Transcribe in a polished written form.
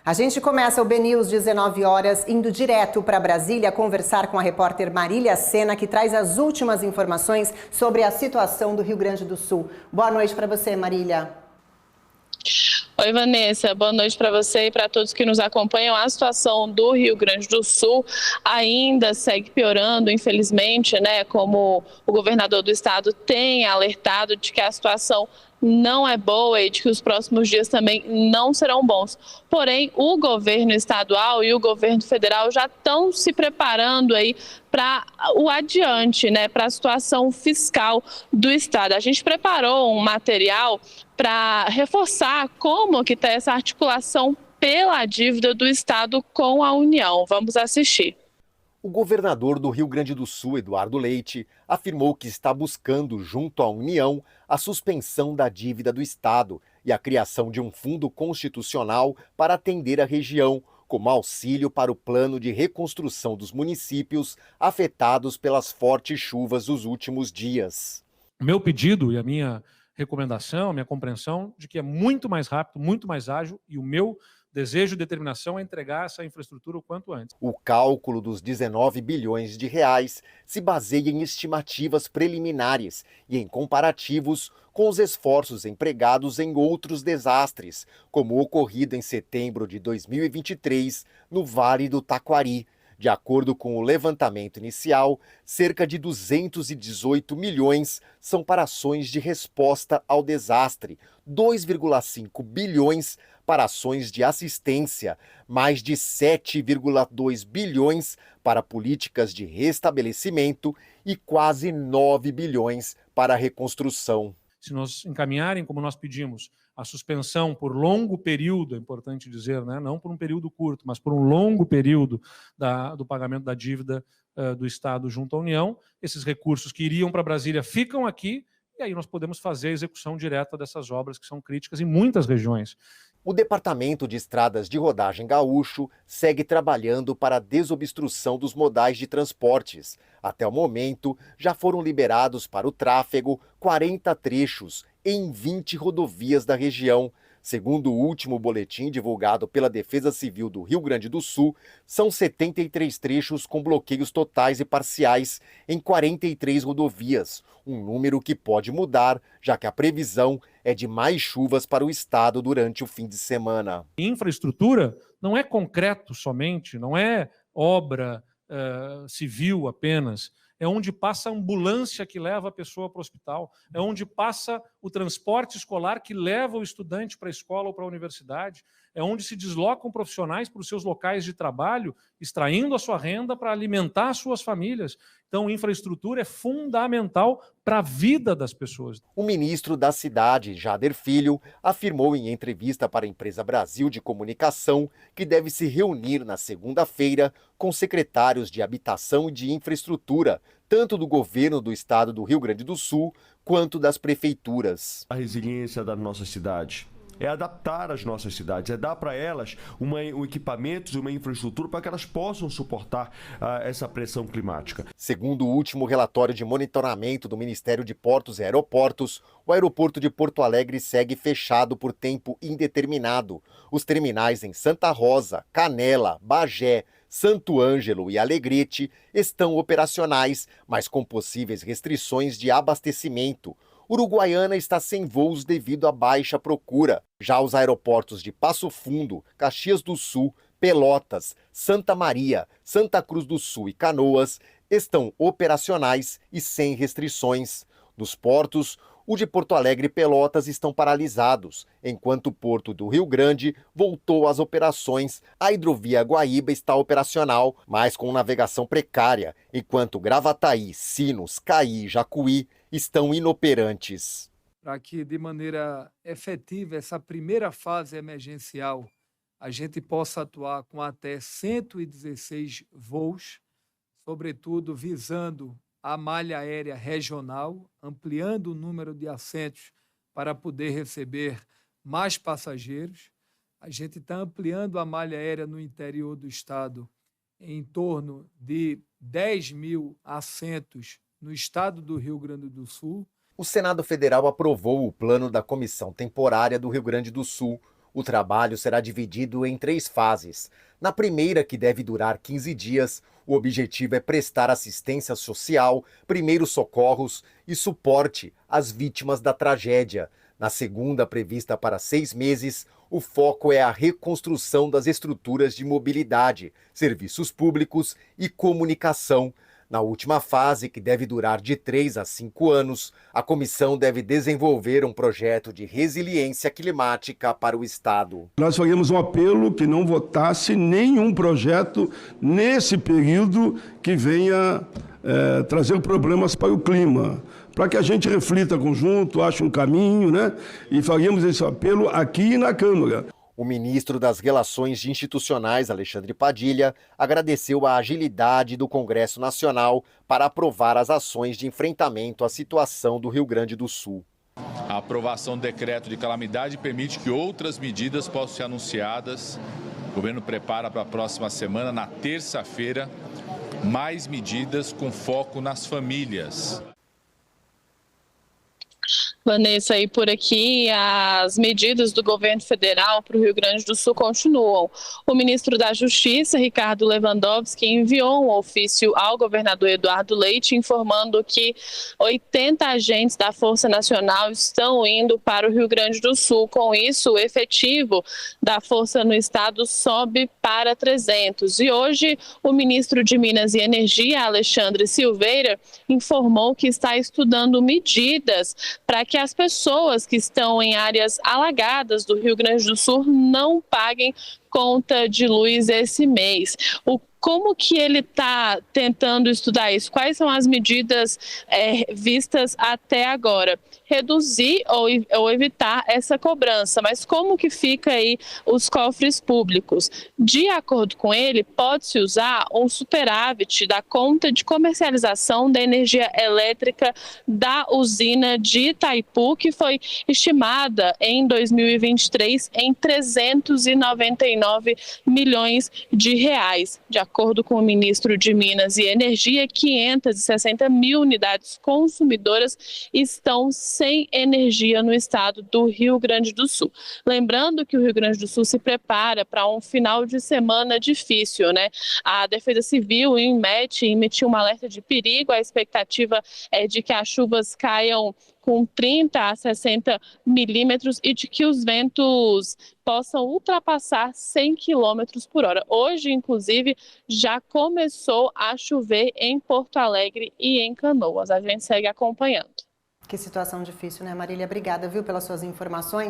A gente começa o BNews 19 horas, indo direto para Brasília conversar com a repórter Marília Sena, que traz as últimas informações sobre a situação do Rio Grande do Sul. Boa noite para você, Marília. Oi, Vanessa. Boa noite para você e para todos que nos acompanham. A situação do Rio Grande do Sul ainda segue piorando, infelizmente, né? Como o governador do estado tem alertado de que a situação não é boa e de que os próximos dias também não serão bons. Porém, o governo estadual e o governo federal já estão se preparando aí para o adiante, né, para a situação fiscal do estado. A gente preparou um material para reforçar como que está essa articulação pela dívida do estado com a União. Vamos assistir. O governador do Rio Grande do Sul, Eduardo Leite, afirmou que está buscando, junto à União, a suspensão da dívida do Estado e a criação de um fundo constitucional para atender a região, como auxílio para o plano de reconstrução dos municípios afetados pelas fortes chuvas dos últimos dias. O meu pedido e a minha recomendação, a minha compreensão de que é muito mais rápido, muito mais ágil, e o meu desejo e determinação é entregar essa infraestrutura o quanto antes. O cálculo dos 19 bilhões de reais se baseia em estimativas preliminares e em comparativos com os esforços empregados em outros desastres, como o ocorrido em setembro de 2023 no Vale do Taquari. De acordo com o levantamento inicial, cerca de 218 milhões são para ações de resposta ao desastre, 2,5 bilhões para ações de assistência, mais de 7,2 bilhões para políticas de restabelecimento e quase 9 bilhões para a reconstrução. Se nós encaminharem, como nós pedimos, a suspensão por longo período, é importante dizer, né? Não por um período curto, mas por um longo período do pagamento da dívida do Estado junto à União, esses recursos que iriam para Brasília ficam aqui, e aí nós podemos fazer a execução direta dessas obras que são críticas em muitas regiões. O Departamento de Estradas de Rodagem Gaúcho segue trabalhando para a desobstrução dos modais de transportes. Até o momento, já foram liberados para o tráfego 40 trechos em 20 rodovias da região. Segundo o último boletim divulgado pela Defesa Civil do Rio Grande do Sul, são 73 trechos com bloqueios totais e parciais em 43 rodovias, um número que pode mudar, já que a previsão é de mais chuvas para o estado durante o fim de semana. Infraestrutura não é concreto somente, não é obra civil apenas. É onde passa a ambulância que leva a pessoa para o hospital, é onde passa o transporte escolar que leva o estudante para a escola ou para a universidade, é onde se deslocam profissionais para os seus locais de trabalho, extraindo a sua renda para alimentar as suas famílias. Então, infraestrutura é fundamental para a vida das pessoas. O ministro da Cidade, Jader Filho, afirmou em entrevista para a empresa Brasil de Comunicação que deve se reunir na segunda-feira com secretários de Habitação e de Infraestrutura, tanto do governo do estado do Rio Grande do Sul, quanto das prefeituras. A resiliência da nossa cidade é adaptar as nossas cidades, é dar para elas um equipamentos e uma infraestrutura para que elas possam suportar essa pressão climática. Segundo o último relatório de monitoramento do Ministério de Portos e Aeroportos, o aeroporto de Porto Alegre segue fechado por tempo indeterminado. Os terminais em Santa Rosa, Canela, Bagé, Santo Ângelo e Alegrete estão operacionais, mas com possíveis restrições de abastecimento. Uruguaiana está sem voos devido à baixa procura. Já os aeroportos de Passo Fundo, Caxias do Sul, Pelotas, Santa Maria, Santa Cruz do Sul e Canoas estão operacionais e sem restrições. Nos portos, o de Porto Alegre e Pelotas estão paralisados, enquanto o Porto do Rio Grande voltou às operações. A hidrovia Guaíba está operacional, mas com navegação precária, enquanto Gravataí, Sinos, Caí e Jacuí estão inoperantes. Para que, de maneira efetiva, essa primeira fase emergencial, a gente possa atuar com até 116 voos, sobretudo visando a malha aérea regional, ampliando o número de assentos para poder receber mais passageiros. A gente está ampliando a malha aérea no interior do estado em torno de 10 mil assentos no estado do Rio Grande do Sul. O Senado Federal aprovou o plano da Comissão Temporária do Rio Grande do Sul. O trabalho será dividido em 3 fases. Na primeira, que deve durar 15 dias, o objetivo é prestar assistência social, primeiros socorros e suporte às vítimas da tragédia. Na segunda, prevista para 6 meses, o foco é a reconstrução das estruturas de mobilidade, serviços públicos e comunicação. Na última fase, que deve durar de 3 a 5 anos, a comissão deve desenvolver um projeto de resiliência climática para o Estado. Nós faríamos um apelo que não votasse nenhum projeto nesse período que venha trazer problemas para o clima, para que a gente reflita conjunto, ache um caminho, né? E faríamos esse apelo aqui na Câmara. O ministro das Relações Institucionais, Alexandre Padilha, agradeceu a agilidade do Congresso Nacional para aprovar as ações de enfrentamento à situação do Rio Grande do Sul. A aprovação do decreto de calamidade permite que outras medidas possam ser anunciadas. O governo prepara para a próxima semana, na terça-feira, mais medidas com foco nas famílias. Vanessa, e por aqui as medidas do governo federal para o Rio Grande do Sul continuam. O ministro da Justiça, Ricardo Lewandowski, enviou um ofício ao governador Eduardo Leite informando que 80 agentes da Força Nacional estão indo para o Rio Grande do Sul. Com isso, o efetivo da Força no estado sobe para 300. E hoje, o ministro de Minas e Energia, Alexandre Silveira, informou que está estudando medidas para que as pessoas que estão em áreas alagadas do Rio Grande do Sul não paguem conta de luz esse mês. Como que ele está tentando estudar isso? Quais são as medidas vistas até agora? Reduzir ou evitar essa cobrança, mas como que fica aí os cofres públicos? De acordo com ele, pode-se usar um superávit da conta de comercialização da energia elétrica da usina de Itaipu, que foi estimada em 2023 em 399 milhões de reais. De acordo com o ministro de Minas e Energia, 560 mil unidades consumidoras estão sem energia no estado do Rio Grande do Sul. Lembrando que o Rio Grande do Sul se prepara para um final de semana difícil, né? A Defesa Civil, o INMET, emitiu um alerta de perigo. A expectativa é de que as chuvas caiam com 30 a 60 milímetros e de que os ventos possam ultrapassar 100 quilômetros por hora. Hoje, inclusive, já começou a chover em Porto Alegre e em Canoas. A gente segue acompanhando. Que situação difícil, né, Marília? Obrigada, viu, pelas suas informações.